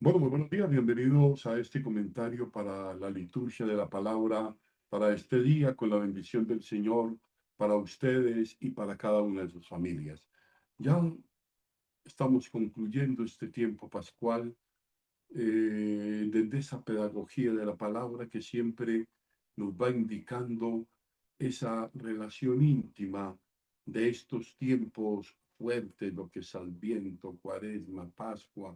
Bueno, muy buenos días, bienvenidos a este comentario para la liturgia de la palabra para este día, con la bendición del Señor para ustedes y para cada una de sus familias. Ya estamos concluyendo este tiempo pascual desde esa pedagogía de la palabra que siempre nos va indicando esa relación íntima de estos tiempos fuertes, lo que es Adviento, Cuaresma, Pascua,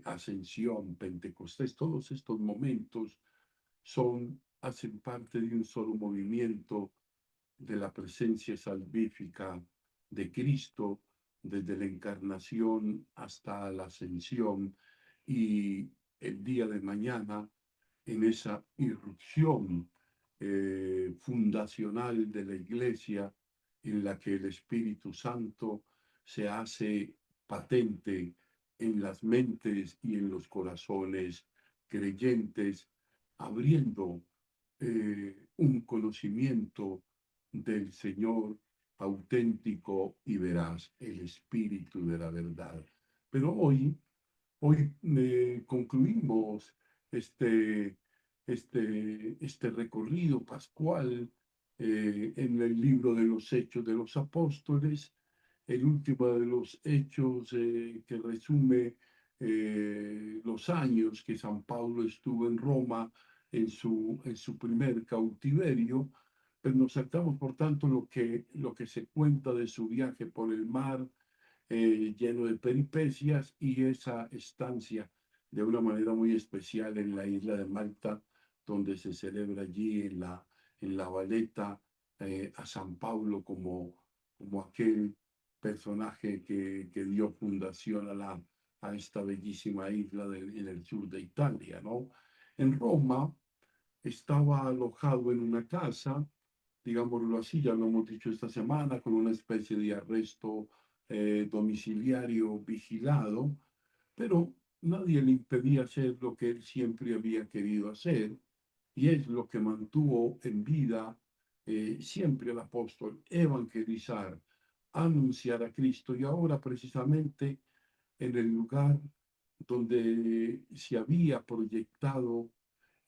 Ascensión, Pentecostés, todos estos momentos hacen parte de un solo movimiento de la presencia salvífica de Cristo desde la encarnación hasta la ascensión y el día de mañana en esa irrupción fundacional de la Iglesia en la que el Espíritu Santo se hace patente en las mentes y en los corazones creyentes, abriendo un conocimiento del Señor auténtico y veraz, el Espíritu de la verdad. Pero hoy concluimos este, este recorrido pascual en el libro de los Hechos de los Apóstoles, el último de los hechos que resume los años que San Pablo estuvo en Roma en su primer cautiverio, pero nos saltamos, por tanto, lo que se cuenta de su viaje por el mar, lleno de peripecias, y esa estancia de una manera muy especial en la isla de Malta, donde se celebra allí en la Valeta a San Pablo como aquel personaje que dio fundación a esta bellísima isla en el sur de Italia, ¿no? En Roma estaba alojado en una casa, digámoslo así, ya lo hemos dicho esta semana, con una especie de arresto domiciliario vigilado, pero nadie le impedía hacer lo que él siempre había querido hacer, y es lo que mantuvo en vida siempre el apóstol: evangelizar, anunciar a Cristo. Y ahora precisamente en el lugar donde se había proyectado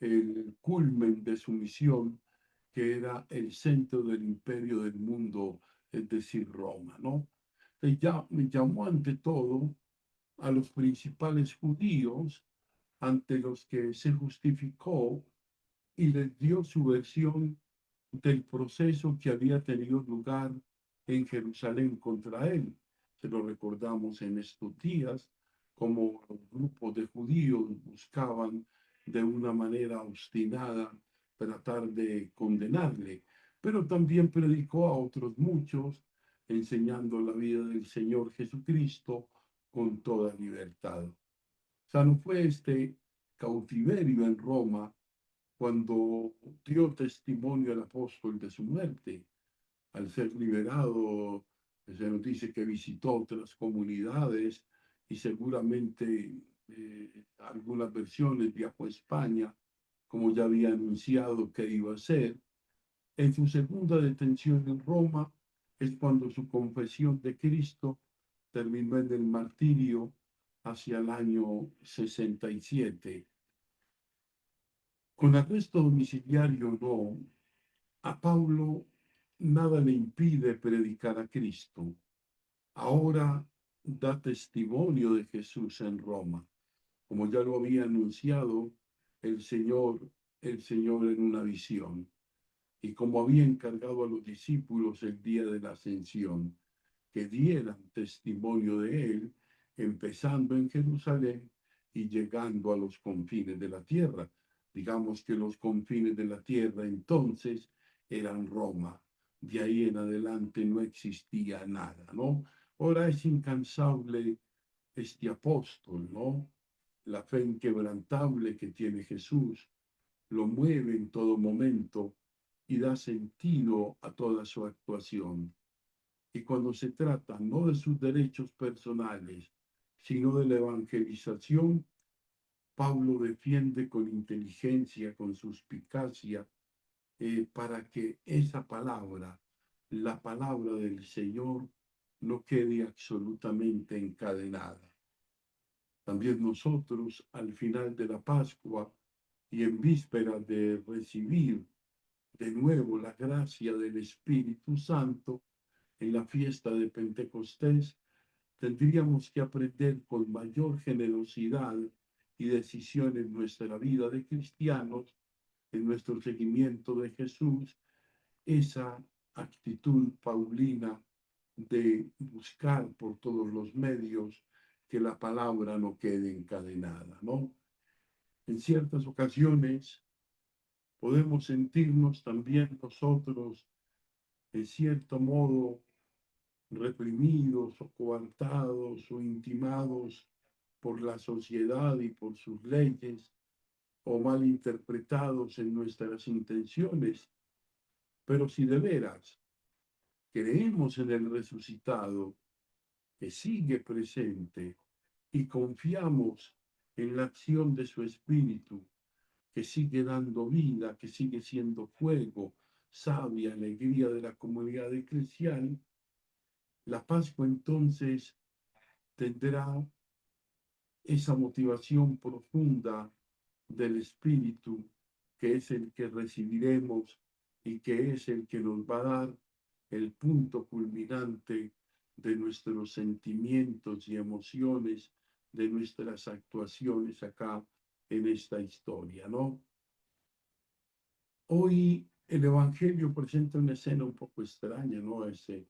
el culmen de su misión, que era el centro del imperio del mundo, es decir, Roma, ¿no? Ella llamó ante todo a los principales judíos ante los que se justificó y les dio su versión del proceso que había tenido lugar en Jerusalén contra él. Se lo recordamos en estos días, como los grupos de judíos buscaban de una manera obstinada tratar de condenarle, pero también predicó a otros muchos, enseñando la vida del Señor Jesucristo con toda libertad. O sea, no fue este cautiverio en Roma cuando dio testimonio al apóstol de su muerte. Al ser liberado, se nos dice que visitó otras comunidades y seguramente algunas versiones viajó a España, como ya había anunciado que iba a hacer. En su segunda detención en Roma es cuando su confesión de Cristo terminó en el martirio hacia el año 67. Con arresto domiciliario no, a Pablo nada le impide predicar a Cristo. Ahora da testimonio de Jesús en Roma, como ya lo había anunciado el Señor, el Señor en una visión, y como había encargado a los discípulos el día de la ascensión, que dieran testimonio de él, empezando en Jerusalén y llegando a los confines de la tierra. Digamos que los confines de la tierra entonces eran Roma. De ahí en adelante no existía nada, ¿no? Ahora es incansable este apóstol, ¿no? La fe inquebrantable que tiene Jesús lo mueve en todo momento y da sentido a toda su actuación. Y cuando se trata no de sus derechos personales, sino de la evangelización, Pablo defiende con inteligencia, con suspicacia, para que esa palabra, la palabra del Señor, no quede absolutamente encadenada. También nosotros, al final de la Pascua y en víspera de recibir de nuevo la gracia del Espíritu Santo en la fiesta de Pentecostés, tendríamos que aprender con mayor generosidad y decisión en nuestra vida de cristianos, en nuestro seguimiento de Jesús, esa actitud paulina de buscar por todos los medios que la palabra no quede encadenada, ¿no? En ciertas ocasiones podemos sentirnos también nosotros, en cierto modo, reprimidos o coartados o intimados por la sociedad y por sus leyes o malinterpretados en nuestras intenciones. Pero si de veras creemos en el resucitado que sigue presente y confiamos en la acción de su espíritu que sigue dando vida, que sigue siendo fuego, savia, alegría de la comunidad cristiana, la Pascua entonces tendrá esa motivación profunda del Espíritu, que es el que recibiremos y que es el que nos va a dar el punto culminante de nuestros sentimientos y emociones, de nuestras actuaciones acá en esta historia, ¿no? Hoy el Evangelio presenta una escena un poco extraña, ¿no? Ayer,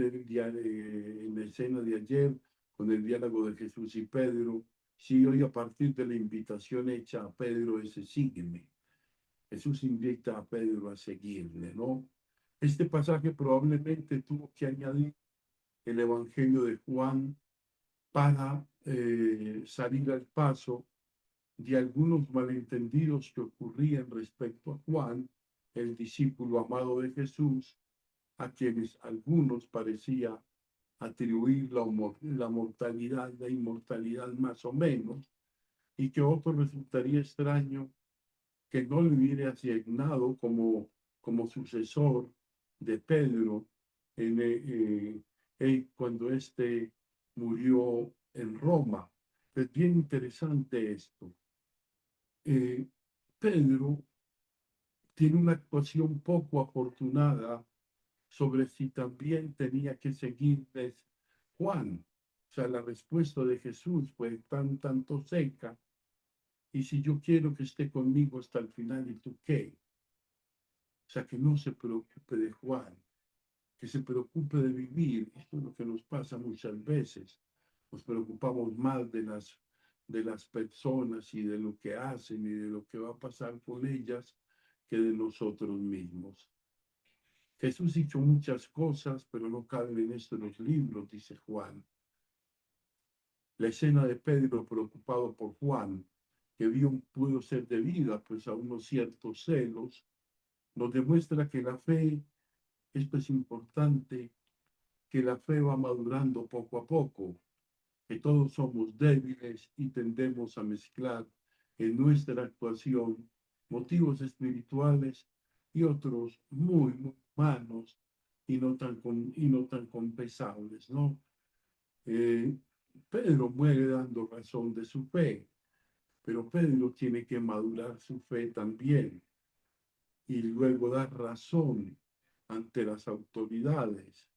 en la escena de ayer, con el diálogo de Jesús y Pedro, sí, hoy a partir de la invitación hecha a Pedro, ese sígueme. Jesús invita a Pedro a seguirle, ¿no? Este pasaje probablemente tuvo que añadir el Evangelio de Juan para salir al paso de algunos malentendidos que ocurrían respecto a Juan, el discípulo amado de Jesús, a quienes algunos parecía atribuir la mortalidad, la inmortalidad más o menos, y que otro resultaría extraño que no le hubiera asignado como sucesor de Pedro cuando éste murió en Roma. Es bien interesante esto. eh, Pedro tiene una actuación poco afortunada sobre si también tenía que seguirles Juan. O sea, la respuesta de Jesús fue tanto seca. Y si yo quiero que esté conmigo hasta el final, ¿y tú qué? O sea, que no se preocupe de Juan, que se preocupe de vivir. Esto es lo que nos pasa muchas veces. Nos preocupamos más de las personas y de lo que hacen y de lo que va a pasar con ellas que de nosotros mismos. Jesús hizo muchas cosas, pero no caben en estos libros, dice Juan. La escena de Pedro preocupado por Juan, que pudo ser debida pues a unos ciertos celos, nos demuestra que la fe, esto es importante, que la fe va madurando poco a poco, que todos somos débiles y tendemos a mezclar en nuestra actuación motivos espirituales y otros muy humanos y no tan compensables, ¿no? Eh, Pedro muere dando razón de su fe, pero Pedro tiene que madurar su fe también y luego dar razón ante las autoridades.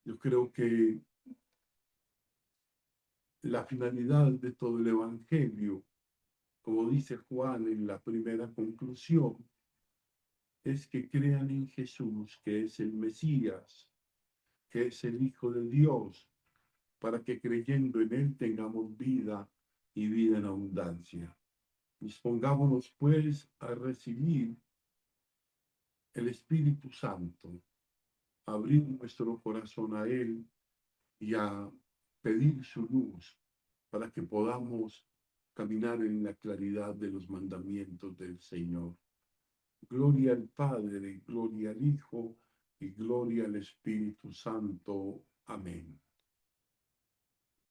Yo creo que la finalidad de todo el Evangelio, como dice Juan en la primera conclusión, es que crean en Jesús, que es el Mesías, que es el Hijo de Dios, para que creyendo en Él tengamos vida y vida en abundancia. Dispongámonos pues a recibir el Espíritu Santo, a abrir nuestro corazón a Él y a pedir su luz para que podamos caminar en la claridad de los mandamientos del Señor. Gloria al Padre, gloria al Hijo y gloria al Espíritu Santo. Amén.